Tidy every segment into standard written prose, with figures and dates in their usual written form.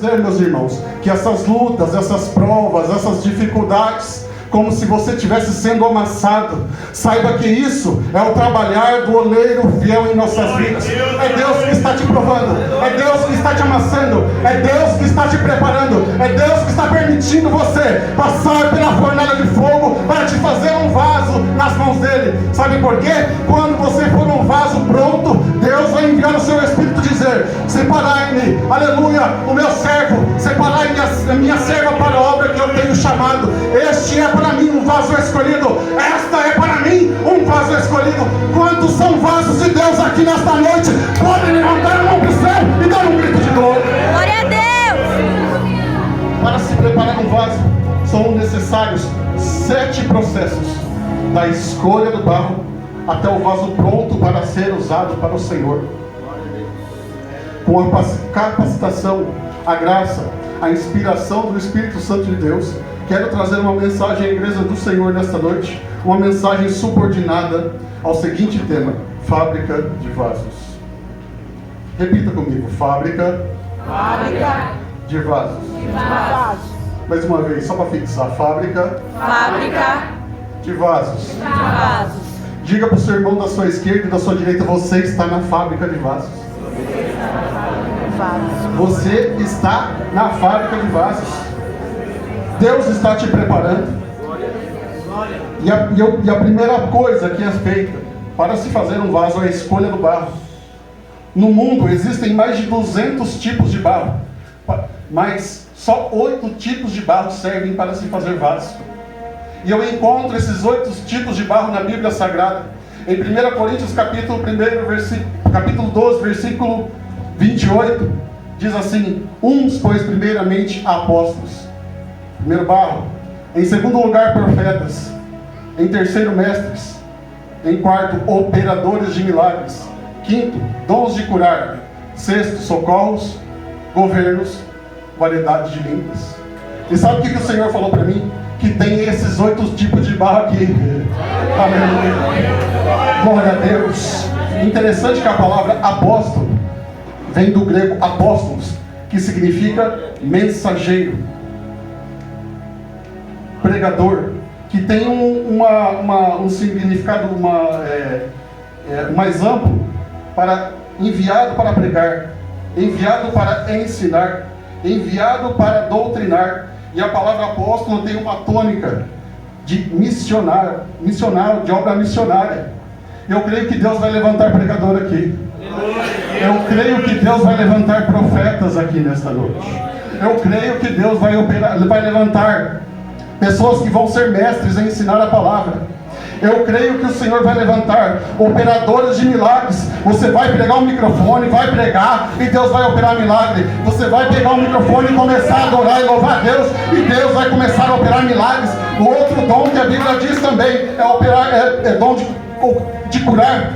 Meus irmãos, que essas lutas, essas provas, essas dificuldades, como se você estivesse sendo amassado, saiba que isso é o trabalhar do oleiro fiel em nossas vidas. É Deus que está te provando, é Deus que está te amassando, é Deus que está te preparando, é Deus que está permitindo você passar pela fornalha de fogo para te fazer um vaso nas mãos dele. Sabe por quê? Quando você for um vaso pronto, Deus vai enviar o seu Espírito dizer: separai-me, aleluia, o meu servo, separai-me a minha serva para a obra que eu tenho chamado. Este é para mim um vaso escolhido, esta é para mim um vaso escolhido. Quantos são vasos de Deus aqui nesta noite? Podem levantar a mão para o céu e dar um grito de glória. Glória a Deus! Para se preparar um vaso, são necessários 7 processos, da escolha do barro até o vaso pronto para ser usado para o Senhor. Com a capacitação, a graça, a inspiração do Espírito Santo de Deus, quero trazer uma mensagem à igreja do Senhor nesta noite, uma mensagem subordinada ao seguinte tema: fábrica de vasos. Repita comigo: fábrica de vasos. Mais uma vez, só para fixar: fábrica de vasos. Diga para o seu irmão da sua esquerda e da sua direita: você está na fábrica de vasos. Você está na fábrica de vasos. Deus está te preparando. E a primeira coisa que é feita para se fazer um vaso é a escolha do barro. No mundo existem mais de 200 tipos de barro, mas só 8 tipos de barro servem para se fazer vaso. E eu encontro esses 8 tipos de barro na Bíblia Sagrada. Em 1 Coríntios capítulo 12, versículo 28, diz assim: uns, pois, primeiramente apóstolos, primeiro barro; em segundo lugar, profetas; em terceiro, mestres; em quarto, operadores de milagres; quinto, dons de curar; sexto, socorros; governos; variedade de línguas. E sabe o que o Senhor falou para mim? Que tem esses 8 tipos de barro aqui. Aleluia. Glória a Deus. Interessante que a palavra apóstolo vem do grego apóstolos, que significa mensageiro, pregador, que tem um significado mais amplo, para enviado para pregar, enviado para ensinar, enviado para doutrinar. E a palavra apóstolo tem uma tônica de missionário, de obra missionária. Eu creio que Deus vai levantar pregador aqui. Eu creio que Deus vai levantar profetas aqui nesta noite. Eu creio que Deus vai levantar pessoas que vão ser mestres em ensinar a palavra. Eu creio que o Senhor vai levantar operadores de milagres. Você vai pegar o microfone, vai pregar e Deus vai operar milagre. Você vai pegar o microfone e começar a adorar e louvar a Deus, e Deus vai começar a operar milagres. O outro dom que a Bíblia diz também é dom de curar.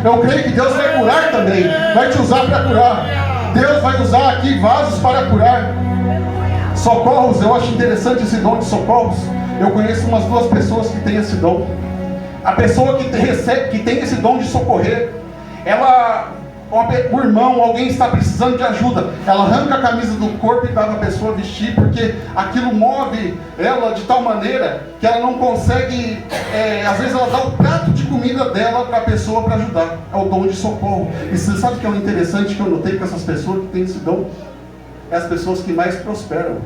Eu creio que Deus vai curar também, vai te usar para curar. Deus vai usar aqui vasos para curar. Socorros, eu acho interessante esse dom de socorros. Eu conheço umas 2 pessoas que têm esse dom. A pessoa que tem esse dom de socorrer, o irmão, alguém está precisando de ajuda, ela arranca a camisa do corpo e dá para a pessoa vestir, porque aquilo move ela de tal maneira que ela não consegue, às vezes ela dá o prato de comida dela para a pessoa para ajudar. É o dom de socorro. E você sabe o que é o interessante que eu notei com essas pessoas que têm esse dom? É as pessoas que mais prosperam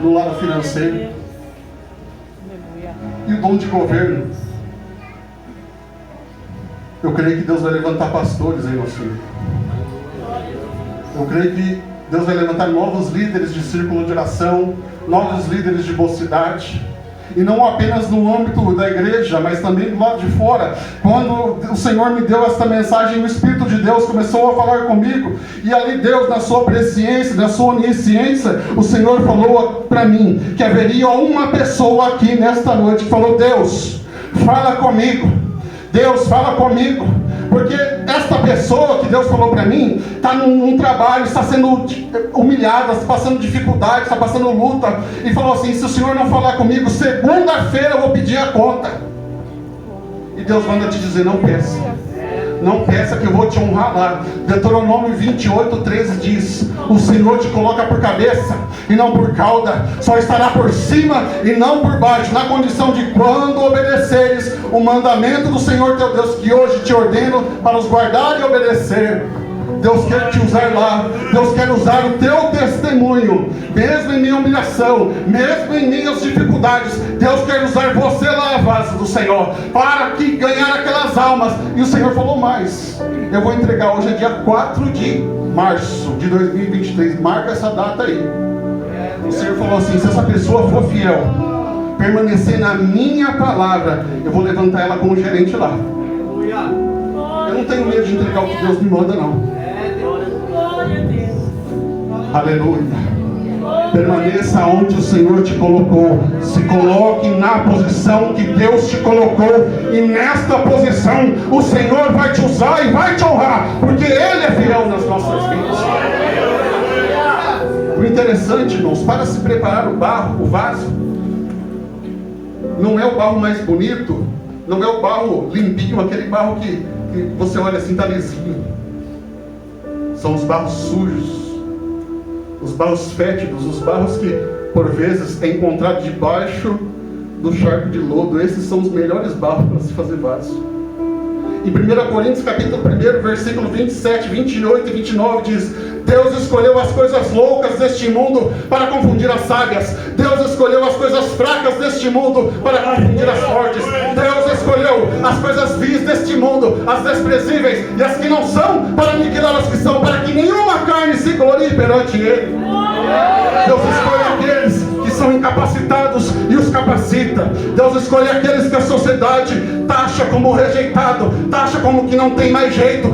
no lado financeiro. E o dom de governo. Eu creio que Deus vai levantar pastores em nosso meio. Eu creio que Deus vai levantar novos líderes de círculo de oração, novos líderes de mocidade. E não apenas no âmbito da igreja, mas também do lado de fora. Quando o Senhor me deu esta mensagem, o Espírito de Deus começou a falar comigo. E ali Deus, na sua presciência, na sua onisciência, o Senhor falou para mim que haveria uma pessoa aqui nesta noite que falou: Deus, fala comigo. Deus, fala comigo. Porque esta pessoa que Deus falou para mim está num trabalho, está sendo humilhada, está passando dificuldade, está passando luta, e falou assim: se o Senhor não falar comigo, segunda-feira eu vou pedir a conta. E Deus manda te dizer: não peça. não peça que eu vou te honrar lá. Deuteronômio 28:13 diz: o Senhor te coloca por cabeça e não por cauda, só estará por cima e não por baixo, na condição de quando obedeceres o mandamento do Senhor teu Deus, que hoje te ordeno para os guardar e obedecer. Deus quer te usar lá. Deus quer usar o teu testemunho, mesmo em minha humilhação, mesmo em minhas dificuldades. Deus quer usar você lá, vaso do Senhor, para que ganhar aquelas almas. E o Senhor falou mais. Eu vou entregar, hoje é dia 4 de março de 2023. Marca essa data aí. O Senhor falou assim: se essa pessoa for fiel, permanecer na minha palavra, eu vou levantar ela como gerente lá. Eu não tenho medo de entregar o que Deus me manda, não. Aleluia. Permaneça onde o Senhor te colocou. Se coloque na posição que Deus te colocou. E nesta posição o Senhor vai te usar e vai te honrar, porque Ele é fiel nas nossas vidas. O interessante, irmãos, para se preparar o barro, o vaso, não é o barro mais bonito, não é o barro limpinho, aquele barro que você olha assim, tá lisinho. São os barros sujos, os barros fétidos, os barros que por vezes é encontrado debaixo do charco de lodo. Esses são os melhores barros para se fazer vaso. Em 1 Coríntios capítulo 1, versículo 27, 28 e 29 diz: Deus escolheu as coisas loucas deste mundo para confundir as sábias. Deus escolheu as coisas fracas deste mundo para confundir as fortes. Deus escolheu as coisas vis deste mundo, as desprezíveis e as que não são, para aniquilar as que são, para que nenhuma carne se glorie perante Ele. Deus escolhe aqueles que são incapacitados e os capacita. Deus escolhe aqueles que a sociedade taxa como rejeitado, taxa como que não tem mais jeito.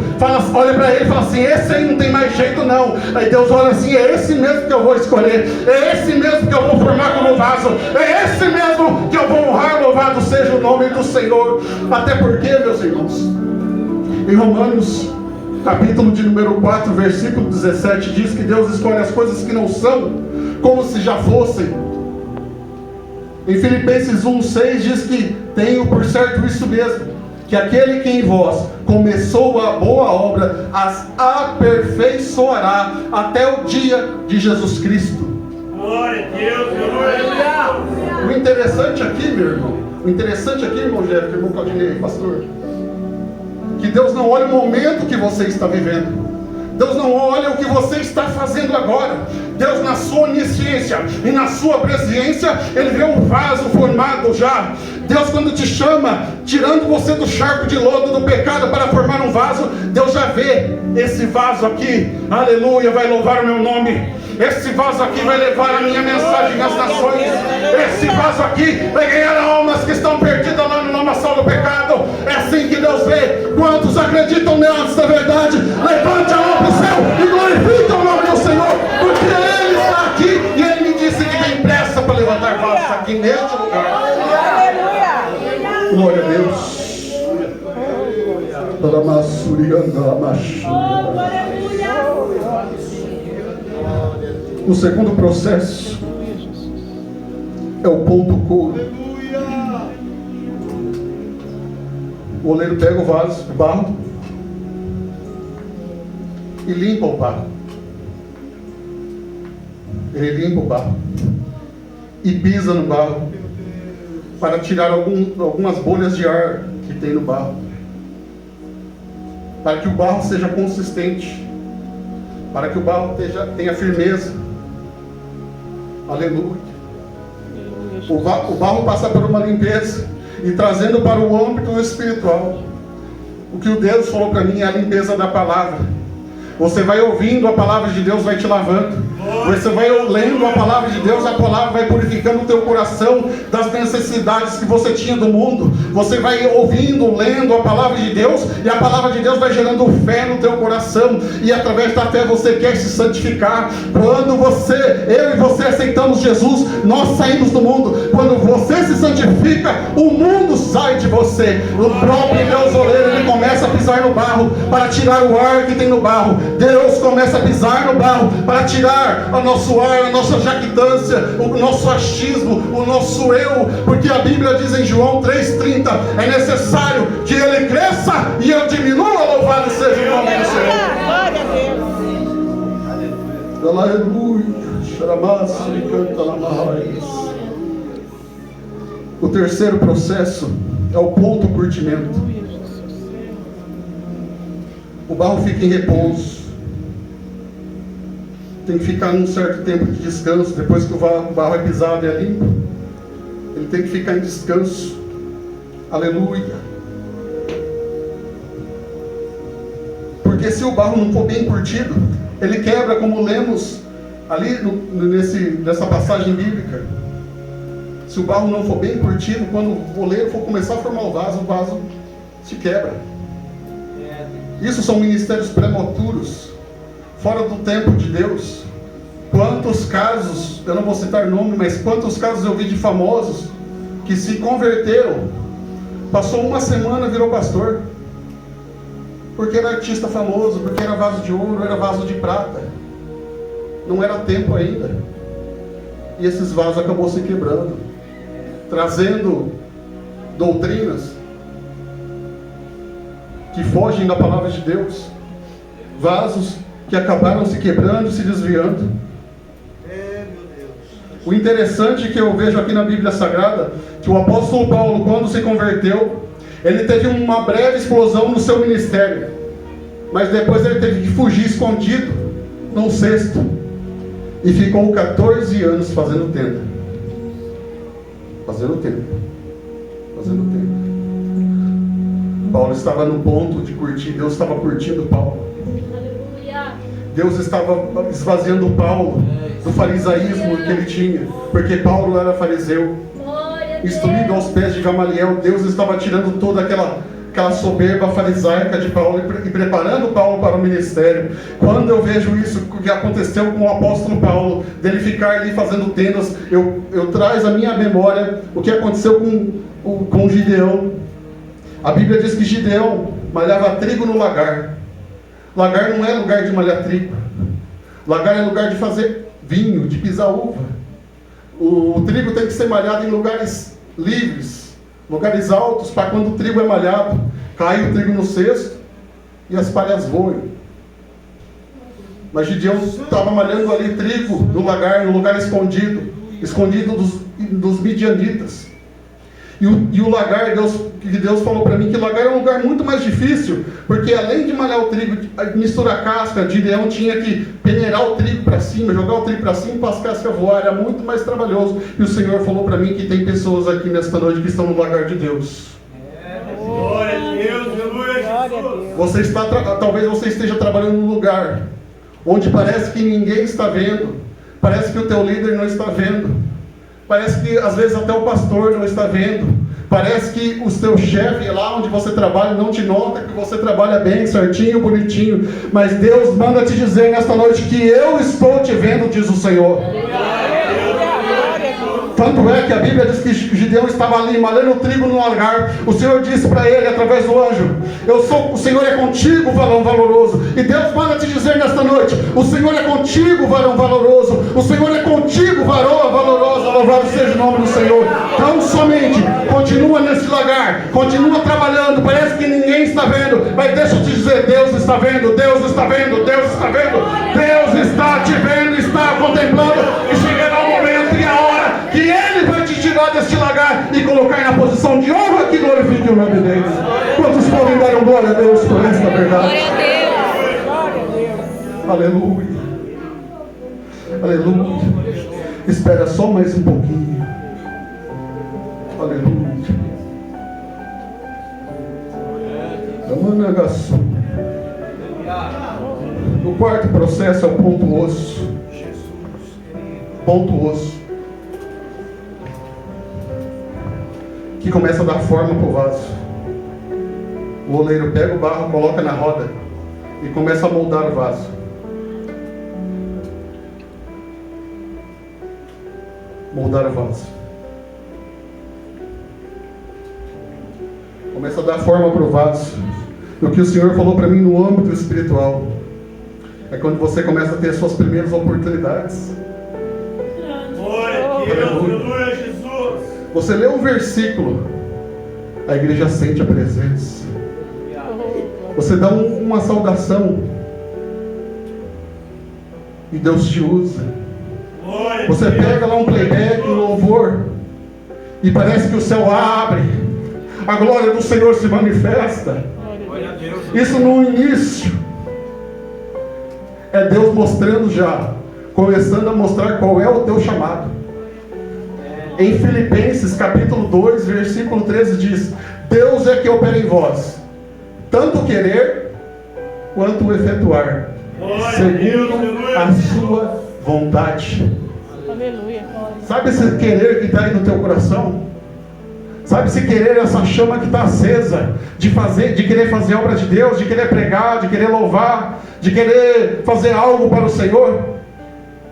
Olha para ele e fala assim: esse aí não tem mais jeito não. Aí Deus olha assim: é esse mesmo que eu vou escolher, é esse mesmo que eu vou formar como vaso, é esse mesmo que eu vou honrar. Louvado seja o nome do Senhor. Até porque, meus irmãos, em Romanos capítulo de número 4, versículo 17 diz que Deus escolhe as coisas que não são como se já fossem. Em Filipenses 1:6 diz que tenho por certo isso mesmo, que aquele que em vós começou a boa obra as aperfeiçoará até o dia de Jesus Cristo. Glória a Deus, glória. O interessante aqui, meu irmão, irmão Jeff, irmão Claudinei, pastor, que Deus não olha o momento que você está vivendo. Deus não olha o que você está fazendo agora. Deus, na sua onisciência e na sua presciência, Ele vê um vaso formado já. Deus, quando te chama, tirando você do charco de lodo do pecado para formar um vaso, Deus já vê esse vaso aqui. Aleluia, vai louvar o meu nome. Esse vaso aqui vai levar a minha mensagem às nações. Esse vaso aqui vai ganhar almas que estão perdidas lá no lamaçal do pecado. É assim que Deus vê. Quantos acreditam nessa verdade, levante a mão para o céu e glorifique o nome do Senhor, porque Ele está aqui e Ele me disse que tem pressa para levantar vasos aqui neste lugar. Glória a Deus. O segundo processo é o ponto couro. O oleiro pega o vaso, o barro, e limpa o barro. Ele limpa o barro e pisa no barro para tirar algumas bolhas de ar que tem no barro, para que o barro seja consistente, para que o barro tenha firmeza. Aleluia. O barro passa por uma limpeza e trazendo para o âmbito espiritual. O que o Deus falou para mim é a limpeza da palavra. Você vai ouvindo, a palavra de Deus vai te lavando. Você vai lendo a palavra de Deus, a palavra vai purificando o teu coração das necessidades que você tinha do mundo. Você vai ouvindo, lendo a palavra de Deus, e a palavra de Deus vai gerando fé no teu coração, e através da fé você quer se santificar. Quando eu e você aceitamos Jesus, nós saímos do mundo. Quando você se santifica, o mundo sai de você. O próprio Deus oleiro, Ele começa a pisar no barro para tirar o ar que tem no barro. Deus começa a pisar no barro para tirar tirar o nosso ar, a nossa jactância, o nosso achismo, o nosso eu, porque a Bíblia diz em João 3,30: é necessário que Ele cresça e eu diminua. Louvado seja o nome do Senhor. Glória a Deus. Aleluia. O terceiro processo é o ponto curtimento. O barro fica em repouso. Tem que ficar um certo tempo de descanso. Depois que o barro é pisado e é limpo, ele tem que ficar em descanso. Aleluia. Porque se o barro não for bem curtido, ele quebra, como lemos ali nessa passagem bíblica. Se o barro não for bem curtido, quando o oleiro for começar a formar o vaso se quebra. Isso são ministérios prematuros, fora do tempo de Deus. Quantos casos, eu não vou citar nome, mas quantos casos eu vi de famosos que se converteram, passou uma semana, virou pastor, porque era artista famoso, porque era vaso de ouro, era vaso de prata. Não era tempo ainda. E esses vasos acabou se quebrando, trazendo doutrinas que fogem da palavra de Deus, vasos que acabaram se quebrando, se desviando. O interessante que eu vejo aqui na Bíblia Sagrada, que o apóstolo Paulo, quando se converteu, ele teve uma breve explosão no seu ministério, mas depois ele teve que fugir escondido num cesto, e ficou 14 anos fazendo tenda. Paulo estava no ponto de curtir, Deus estava curtindo Paulo. Deus estava esvaziando Paulo do farisaísmo que ele tinha, porque Paulo era fariseu, instruído aos pés de Gamaliel. Deus estava tirando toda aquela soberba farisaica de Paulo e preparando Paulo para o ministério. Quando eu vejo isso, o que aconteceu com o apóstolo Paulo, dele ficar ali fazendo tendas, eu trago à minha memória o que aconteceu com Gideão. A Bíblia diz que Gideão malhava trigo no lagar. Lagar não é lugar de malhar trigo. Lagar é lugar de fazer vinho, de pisar uva. O trigo tem que ser malhado em lugares livres, lugares altos, para quando o trigo é malhado, cai o trigo no cesto e as palhas voam. Mas Gideão estava malhando ali trigo no lagar, no lugar escondido dos midianitas. E o lagar, Deus falou para mim que o lagar é um lugar muito mais difícil, porque além de malhar o trigo, misturar casca, Gideão tinha que peneirar o trigo para cima, jogar o trigo para cima para as cascas voar, era muito mais trabalhoso. E o Senhor falou para mim que tem pessoas aqui nesta noite que estão no lagar de Deus. Glória a Deus, Jesus. Talvez você esteja trabalhando num lugar onde parece que ninguém está vendo, parece que o teu líder não está vendo, parece que às vezes até o pastor não está vendo, parece que o seu chefe lá onde você trabalha não te nota que você trabalha bem, certinho, bonitinho, mas Deus manda te dizer nesta noite que eu estou te vendo, diz o Senhor. Tanto é que a Bíblia diz que Gideão estava ali malhando o trigo no lagar. O Senhor disse para ele através do anjo: o Senhor é contigo, varão valoroso. E Deus manda te dizer nesta noite: o Senhor é contigo, varão valoroso. O Senhor é contigo, varoa valorosa. Louvado seja o nome do Senhor. Então somente continua nesse lagar, continua trabalhando. Parece que ninguém está vendo, mas deixa eu te dizer: Deus está vendo, Deus está vendo, Deus está vendo, Deus está te vendo, está contemplando. E chegará o momento e a hora que Ele vai te tirar deste lagar e colocar na posição de honra que glorifique o nome dele. Quantos podem dar glória a Deus por esta verdade? Glória a Deus. Aleluia. Aleluia. Espera só mais um pouquinho. Aleluia. O quarto processo é o ponto osso. Ponto osso. Que começa a dar forma para o vaso. O oleiro pega o barro, coloca na roda e começa a moldar o vaso. Moldar o vaso. Começa a dar forma para o vaso. O que o Senhor falou para mim no âmbito espiritual É quando você começa a ter as suas primeiras oportunidades. Glória a Deus, aleluia, Jesus. Você lê um versículo, a igreja sente a presença. Você dá uma saudação e Deus te usa. Você pega lá um playback, um louvor, e parece que o céu abre, a glória do Senhor se manifesta. Isso no início é Deus mostrando já, começando a mostrar qual é o teu chamado. Em Filipenses capítulo 2, versículo 13 diz: Deus é que opera em vós, tanto querer quanto efetuar, segundo a sua vontade. Aleluia. Sabe esse querer que está aí no teu coração? Sabe esse querer, essa chama que está acesa de querer fazer a obra de Deus, de querer pregar, de querer louvar, de querer fazer algo para o Senhor?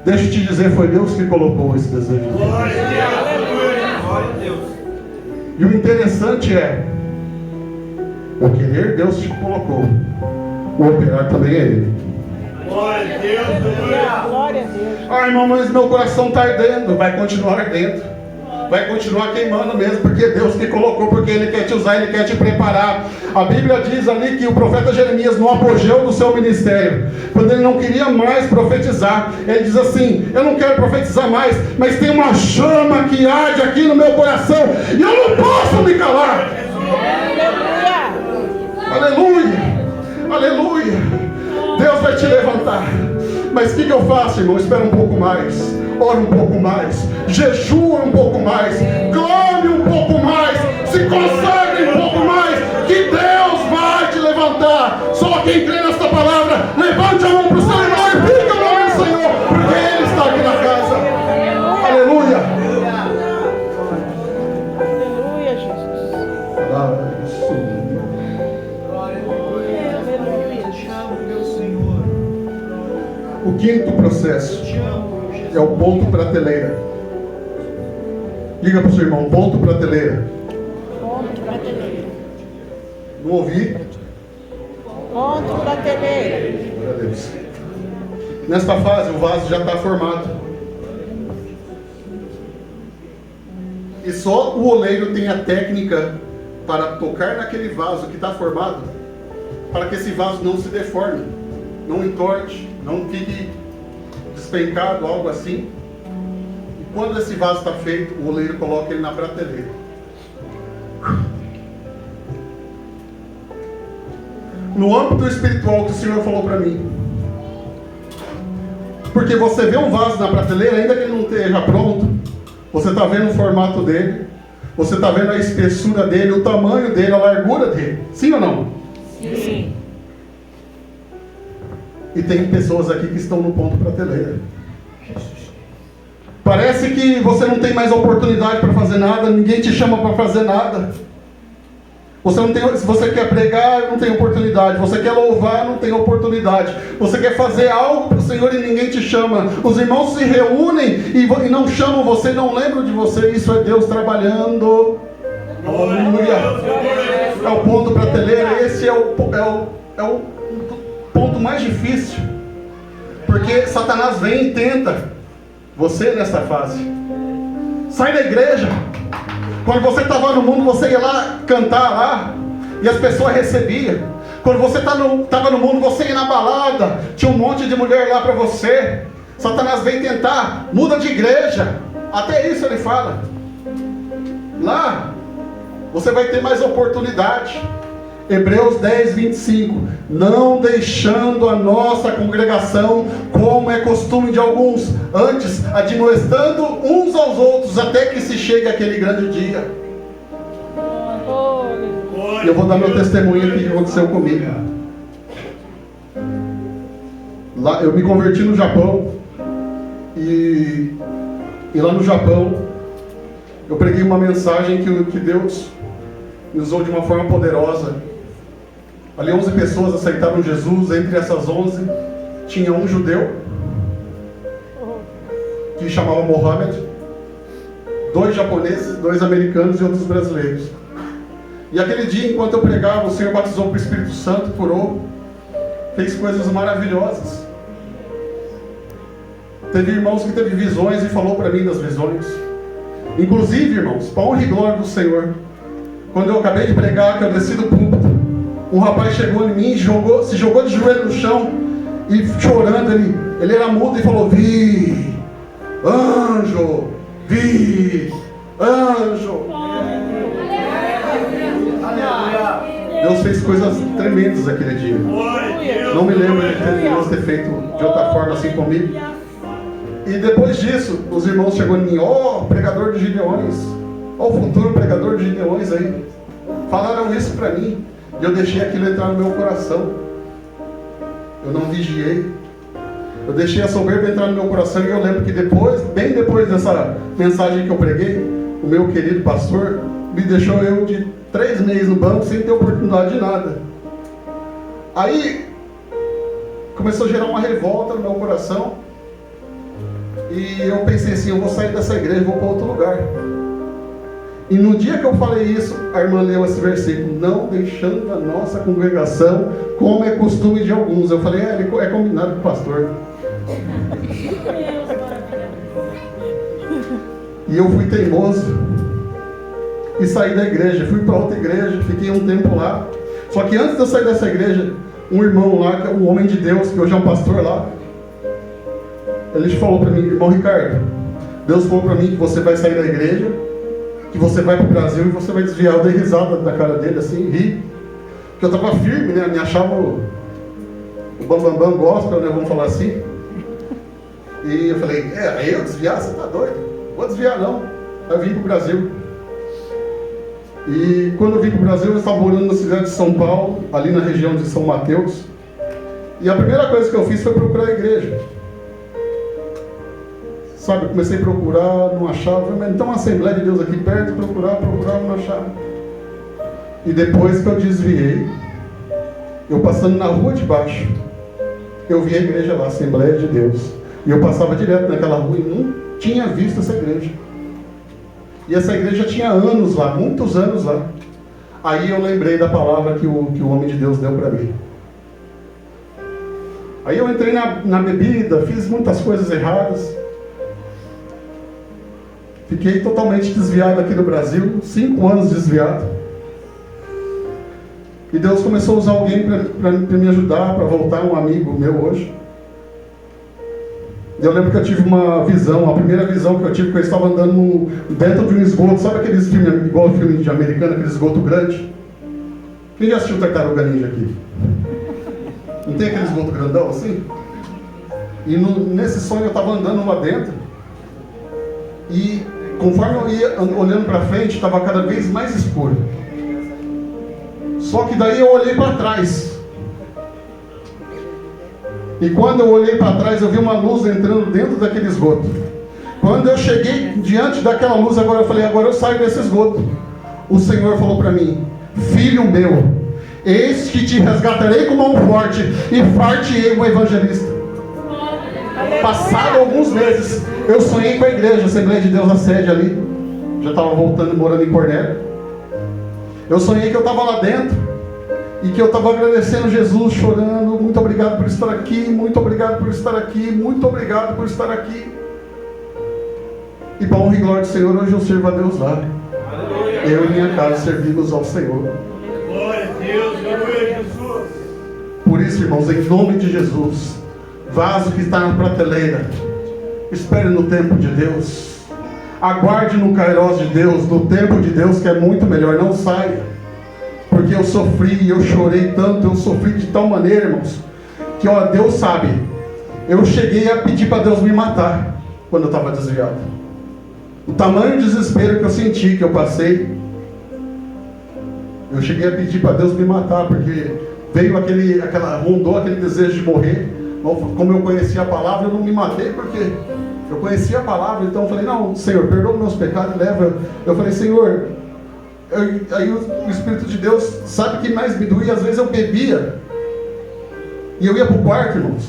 Deixa eu te dizer, foi Deus que colocou esse desejo. Glória a Deus. E o interessante é, o querer Deus te colocou, o operar também é Ele. Glória a Deus, aleluia. Glória a Deus. Ah, irmão, mas meu coração está ardendo. Vai continuar ardendo. Vai continuar queimando mesmo, porque Deus que colocou, porque Ele quer te usar, Ele quer te preparar. A Bíblia diz ali que o profeta Jeremias, no apogeu do seu ministério, quando ele não queria mais profetizar, ele diz assim: eu não quero profetizar mais, mas tem uma chama que arde aqui no meu coração, e eu não posso me calar. Aleluia, aleluia. Deus vai te levantar. Mas o que eu faço, irmão? Espera um pouco mais, ora um pouco mais, jejua um pouco mais, clame um pouco mais, se consagre um pouco mais, que Deus vai te levantar. Só quem crê nesta palavra, levante a mão para o Senhor e glorifique o nome do Senhor, porque Ele está aqui na casa. Aleluia. Aleluia, Jesus. O quinto processo é o ponto prateleira. Diga para o seu irmão: ponto prateleira. Ponto prateleira. Não ouvi? Ponto prateleira. Glória a Deus. Nesta fase o vaso já está formado. E só o oleiro tem a técnica para tocar naquele vaso que está formado, para que esse vaso não se deforme, não entorte, não fique despencado, algo assim. E quando esse vaso está feito, o oleiro coloca ele na prateleira. No âmbito espiritual que o Senhor falou para mim, porque você vê um vaso na prateleira, ainda que ele não esteja pronto, você está vendo o formato dele, você está vendo a espessura dele, o tamanho dele, a largura dele. Sim ou não? Sim. E tem pessoas aqui que estão no ponto prateleira. Parece que você não tem mais oportunidade para fazer nada, ninguém te chama para fazer nada. Você não tem, se você quer pregar, não tem oportunidade. Você quer louvar, não tem oportunidade. Você quer fazer algo para o Senhor e ninguém te chama. Os irmãos se reúnem e não chamam você, não lembram de você. Isso é Deus trabalhando. Aleluia. É o ponto prateleira. Esse é o ponto mais difícil. Porque Satanás vem e tenta você nessa fase. Sai da igreja. Quando você estava no mundo, você ia lá cantar lá, e as pessoas recebiam. Quando você estava no mundo, você ia na balada, tinha um monte de mulher lá para você. Satanás vem tentar, muda de igreja. Até isso ele fala. Lá, você vai ter mais oportunidade. Hebreus 10, 25. Não deixando a nossa congregação, como é costume de alguns, antes admoestando uns aos outros, até que se chegue aquele grande dia. E eu vou dar meu testemunho aqui que aconteceu comigo. Lá, eu me converti no Japão. E lá no Japão, eu preguei uma mensagem que Deus me usou de uma forma poderosa. Ali 11 pessoas aceitaram Jesus. Entre essas 11 tinha um judeu que chamava Mohammed, 2 japoneses, 2 americanos e outros brasileiros. E aquele dia, enquanto eu pregava, o Senhor batizou com o Espírito Santo, curou, fez coisas maravilhosas. Teve irmãos que teve visões e falou para mim das visões. Inclusive, irmãos, para honra e glória do Senhor, quando eu acabei de pregar, que eu desci do púlpito, um rapaz chegou em mim, se jogou de joelho no chão e chorando, ele era mudo e falou: vi, anjo, vi, anjo. Deus fez coisas tremendas aquele dia. Não me lembro de Deus ter feito de outra forma assim comigo. E depois disso, os irmãos chegou em mim: ó, pregador de Gideões, ó, o futuro pregador de Gideões aí. Falaram isso para mim, e eu deixei aquilo entrar no meu coração. Eu não vigiei. Eu deixei a soberba entrar no meu coração, e eu lembro que depois, bem depois dessa mensagem que eu preguei, o meu querido pastor me deixou eu de 3 meses no banco sem ter oportunidade de nada. Aí começou a gerar uma revolta no meu coração. E eu pensei assim: eu vou sair dessa igreja e vou para outro lugar. E no dia que eu falei isso, a irmã leu esse versículo: não deixando a nossa congregação, como é costume de alguns. Eu falei: é combinado com o pastor. E eu fui teimoso e saí da igreja, fui para outra igreja, fiquei um tempo lá. Só que antes de eu sair dessa igreja, um irmão lá, que é um homem de Deus, que hoje é um pastor lá, ele falou para mim: irmão Ricardo, Deus falou para mim que você vai sair da igreja, que você vai para o Brasil e você vai desviar. Eu dei risada da cara dele assim, ri, porque eu estava firme, né? Me achava o bambambam gospel, né? Vamos falar assim. E eu falei: aí eu desviar? Você tá doido? Vou desviar não. Aí eu vim para o Brasil. E quando eu vim para o Brasil, eu estava morando na cidade de São Paulo, ali na região de São Mateus. E a primeira coisa que eu fiz foi procurar a igreja. Sabe, eu comecei a procurar, não achava. Mas então uma Assembleia de Deus aqui perto, procurar, não achava. E depois que eu desviei, eu passando na rua de baixo, eu vi a igreja lá, Assembleia de Deus. E eu passava direto naquela rua e não tinha visto essa igreja. E essa igreja tinha anos lá, muitos anos lá. Aí eu lembrei da palavra que o homem de Deus deu para mim. Aí eu entrei na bebida, fiz muitas coisas erradas. Fiquei totalmente desviado aqui no Brasil, 5 anos desviado. E Deus começou a usar alguém para me ajudar, para voltar, um amigo meu hoje. Eu lembro que eu tive uma visão, a primeira visão que eu tive, que eu estava andando dentro de um esgoto. Sabe aqueles filmes, igual filme de americano, aquele esgoto grande? Quem já assistiu Tartaruga Ninja aqui? Não tem aquele esgoto grandão assim? E nesse sonho eu estava andando lá dentro. E conforme eu ia olhando para frente, estava cada vez mais escuro. Só que daí eu olhei para trás. E quando eu olhei para trás, eu vi uma luz entrando dentro daquele esgoto. Quando eu cheguei diante daquela luz, agora eu falei: agora eu saio desse esgoto. O Senhor falou para mim: filho meu, eis que te resgatarei com mão forte e far-te-ei um evangelista. Passado alguns meses, eu sonhei com a igreja, a Assembleia de Deus, a sede ali. Já estava voltando, morando em Cornélio. Eu sonhei que eu estava lá dentro e que eu estava agradecendo Jesus, chorando: muito obrigado por estar aqui, muito obrigado por estar aqui, muito obrigado por estar aqui. E para honra e glória do Senhor, hoje eu sirvo a Deus lá. Eu e minha casa servimos ao Senhor. Glória a Deus, glória a Jesus. Por isso, irmãos, em nome de Jesus, vaso que está na prateleira, espere no tempo de Deus. Aguarde no Kairos de Deus, no tempo de Deus, que é muito melhor. Não saia. Porque eu sofri, eu chorei tanto, eu sofri de tal maneira, irmãos, que ó, Deus sabe, eu cheguei a pedir para Deus me matar quando eu estava desviado. O tamanho de desespero que eu senti, que eu passei, eu cheguei a pedir para Deus me matar, porque veio rondou aquele desejo de morrer. Como eu conhecia a palavra, eu não me matei, porque eu conhecia a palavra. Então eu falei: não, Senhor, perdoa meus pecados e leva. Eu falei: Senhor, aí o Espírito de Deus sabe o que mais me doía. Às vezes eu bebia e eu ia para o quarto, irmãos,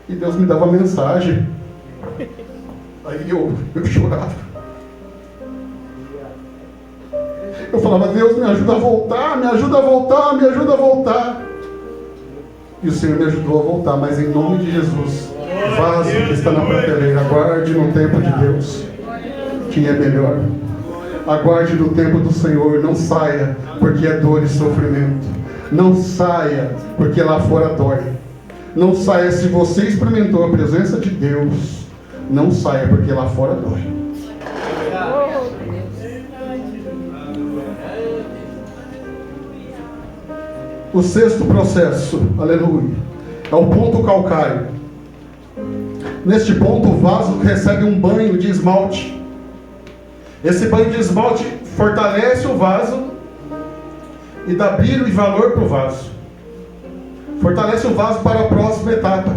e Deus me dava mensagem. Aí eu chorava. Eu falava: Deus, me ajuda a voltar, me ajuda a voltar, me ajuda a voltar. E o Senhor me ajudou a voltar, mas em nome de Jesus, vaso que está na prateleira. Aguarde no tempo de Deus, que é melhor. Aguarde no tempo do Senhor. Não saia porque é dor e sofrimento. Não saia porque lá fora dói. Não saia se você experimentou a presença de Deus. Não saia porque lá fora dói. O sexto processo, aleluia, é o ponto calcário. Neste ponto o vaso recebe um banho de esmalte. Esse banho de esmalte fortalece o vaso e dá brilho e valor para o vaso. Fortalece o vaso para a próxima etapa.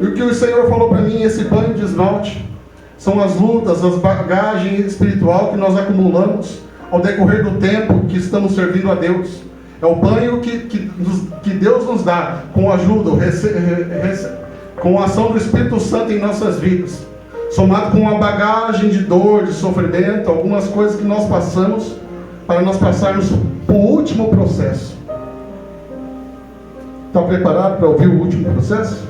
E o que o Senhor falou para mim, esse banho de esmalte, são as lutas, as bagagens espiritual que nós acumulamos ao decorrer do tempo que estamos servindo a Deus. É o banho que Deus nos dá com a ajuda, com a ação do Espírito Santo em nossas vidas, somado com uma bagagem de dor, de sofrimento, algumas coisas que nós passamos, para nós passarmos para o último processo. Está preparado para ouvir o último processo?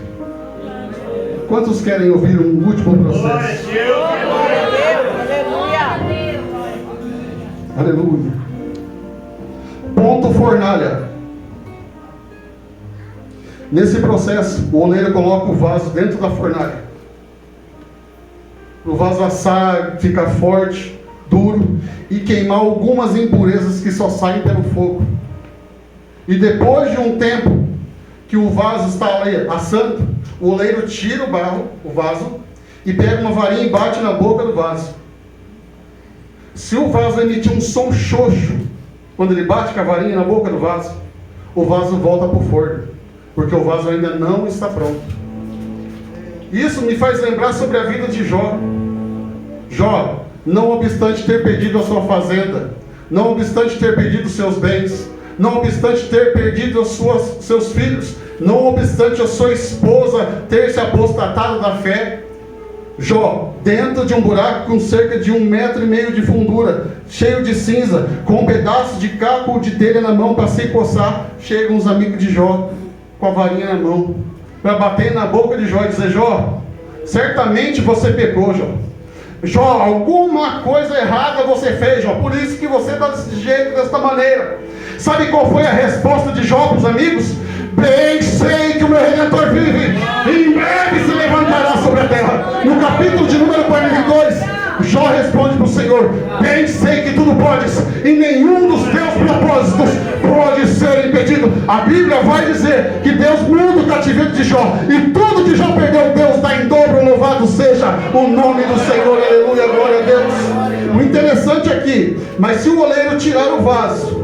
Quantos querem ouvir um último processo? Aleluia. Aleluia. Ponto fornalha. Nesse processo, o oleiro coloca o vaso dentro da fornalha. O vaso assar, ficar forte, duro e queimar algumas impurezas que só saem pelo fogo. E depois de um tempo que o vaso está ali assando, o oleiro tira o vaso, e pega uma varinha e bate na boca do vaso. Se o vaso emitir um som xoxo, quando ele bate com a varinha na boca do vaso, o vaso volta para o forno, porque o vaso ainda não está pronto. Isso me faz lembrar sobre a vida de Jó. Jó, não obstante ter perdido a sua fazenda, não obstante ter perdido os seus bens, não obstante ter perdido seus filhos, não obstante a sua esposa ter se apostatado da fé, Jó, dentro de um buraco com cerca de 1,5 metro de fundura, cheio de cinza, com um pedaço de caco de telha na mão para se coçar, chegam os amigos de Jó com a varinha na mão, para bater na boca de Jó e dizer: Jó, certamente você pecou, Jó. Jó, alguma coisa errada você fez, Jó, por isso que você está desse jeito, desta maneira. Sabe qual foi a resposta de Jó para os amigos? Bem sei que o meu Redentor vive, e em breve se levantará sobre a terra. No capítulo de número 42, Jó responde para o Senhor: bem sei que tudo podes, e nenhum dos teus propósitos pode ser impedido. A Bíblia vai dizer que Deus muda o cativeiro de Jó, e tudo que Jó perdeu, Deus dá em dobro. Louvado seja o nome do Senhor, aleluia, glória a Deus. O interessante aqui, mas se o oleiro tirar o vaso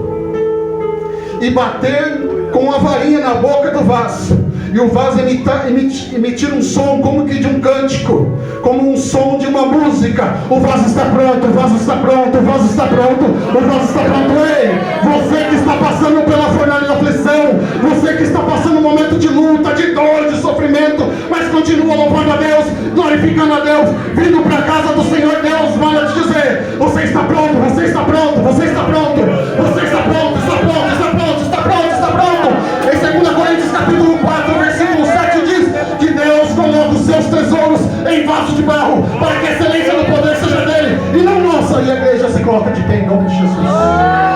e bater com a varinha na boca do vaso, e o vaso emitir um som como que de um cântico, como um som de uma música, o vaso está pronto, o vaso está pronto, o vaso está pronto, o vaso está pronto. Ei, você que está passando pela fornalha da aflição, você que está passando um momento de luta, de dor, de sofrimento, mas continua louvando a Deus, glorificando a Deus, vindo para a casa do Senhor. Deus manda te dizer: você está pronto, você está pronto, você está pronto, você está pronto, está pronto, está pronto, está pronto, está pronto. Em 2 Coríntios capítulo 4, versículo 7 diz que Deus coloca os seus tesouros em vasos de barro, para que a excelência do poder seja dele e não nossa. E a igreja se coloca de pé em nome de Jesus.